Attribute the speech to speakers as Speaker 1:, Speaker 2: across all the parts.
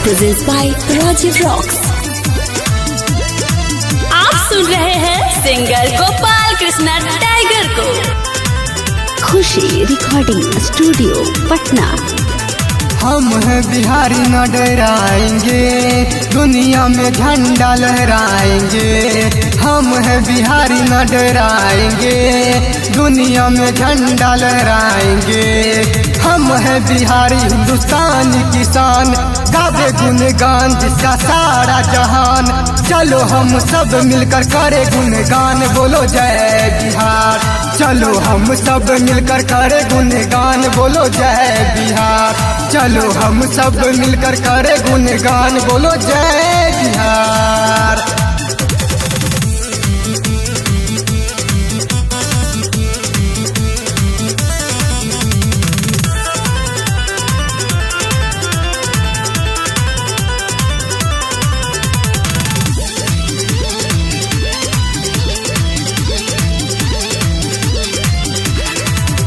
Speaker 1: presents by Rajiv Rocks।
Speaker 2: आप सुन रहे हैं सिंगर गोपाल कृष्णा टाइगर को।
Speaker 1: खुशी रिकॉर्डिंग स्टूडियो पटना।
Speaker 3: हम हैं बिहारी न डराएंगे, दुनिया में झंडा लहराएंगे। हम हैं बिहारी न डराएंगे, दुनिया में झंडा लहराएंगे। हम हैं बिहारी हिंदुस्तान की शान, गावे गुणगान जिसका सारा जहान। चलो हम सब मिलकर करे गुणगान, बोलो जय बिहार। चलो हम सब मिलकर करे गुणगान, बोलो जय बिहार। चलो हम सब मिलकर करे गुणगान, बोलो जय बिहार।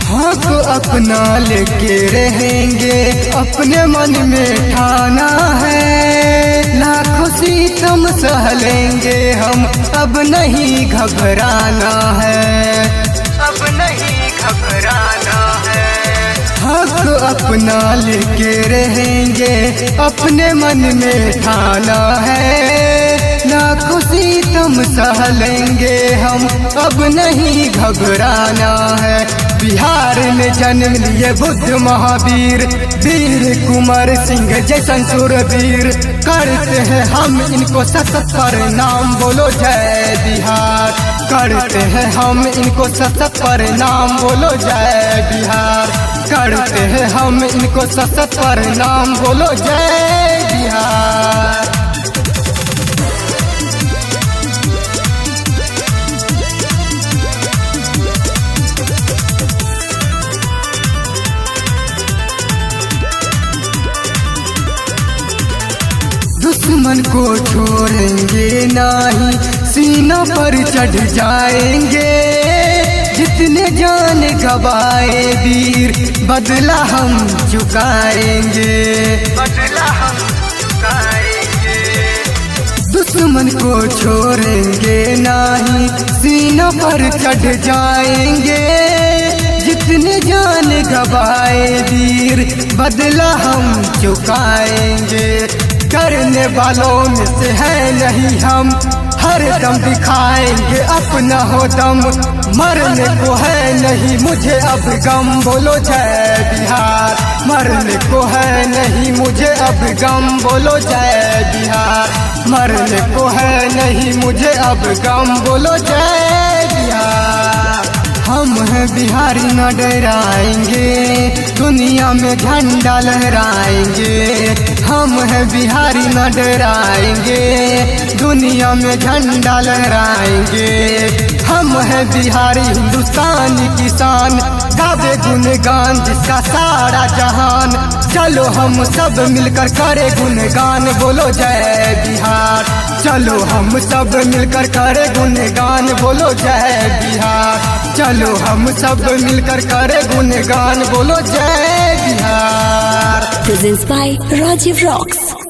Speaker 3: हक अपना लेके रहेंगे, अपने मन में ठाना है। लाखों सितम सह लेंगे हम, अब नहीं घबराना है, अब नहीं घबराना है। हक अपना लेके रहेंगे, अपने मन में ठाना है। लाखों सितम सह लेंगे हम, अब नहीं घबराना है। बिहार में जन्म लिए बुद्ध महावीर, वीर कुंवर सिंह जैसन सूरवीर। करते हैं हम इनको सतत प्रणाम, बोलो जय बिहार। करते हैं हम इनको सतत प्रणाम, बोलो जय बिहार। करते हैं हम इनको सतत प्रणाम, बोलो जय बिहार। दुश्मन को छोड़ेंगे नहीं, सीना पर चढ़ जाएंगे। जितने जान गवाए वीर, बदला हम चुकाएंगे, बदला हम चुकाएंगे। दुश्मन को छोड़ेंगे नहीं, सीना पर चढ़ जाएंगे। जितने जान गवाए वीर, बदला हम चुकाएंगे। करने वालों में से है नहीं हम, हर दम दिखाएंगे अपना हो दम। मरने को है नहीं मुझे अब गम, बोलो जय बिहार। मरने को है नहीं मुझे अब गम, बोलो जय बिहार। मरने को है नहीं मुझे अब गम, बोलो जय बिहार। हम हैं बिहारी न डराएंगे, दुनिया में झंडा लहराएंगे। हम हैं बिहारी न डराएंगे, दुनिया में झंडा लहराएंगे। हम हैं बिहारी हिंदुस्तान की शान, गावे गुणगान जिसका सारा जहान। चलो हम सब मिलकर करे गुणगान, बोलो जय बिहार। चलो हम सब मिलकर करे गुणगान, बोलो जय बिहार। चलो हम सब मिलकर करे गुणगान, बोलो जय Bihar.
Speaker 1: Presents by Rajiv Rocks।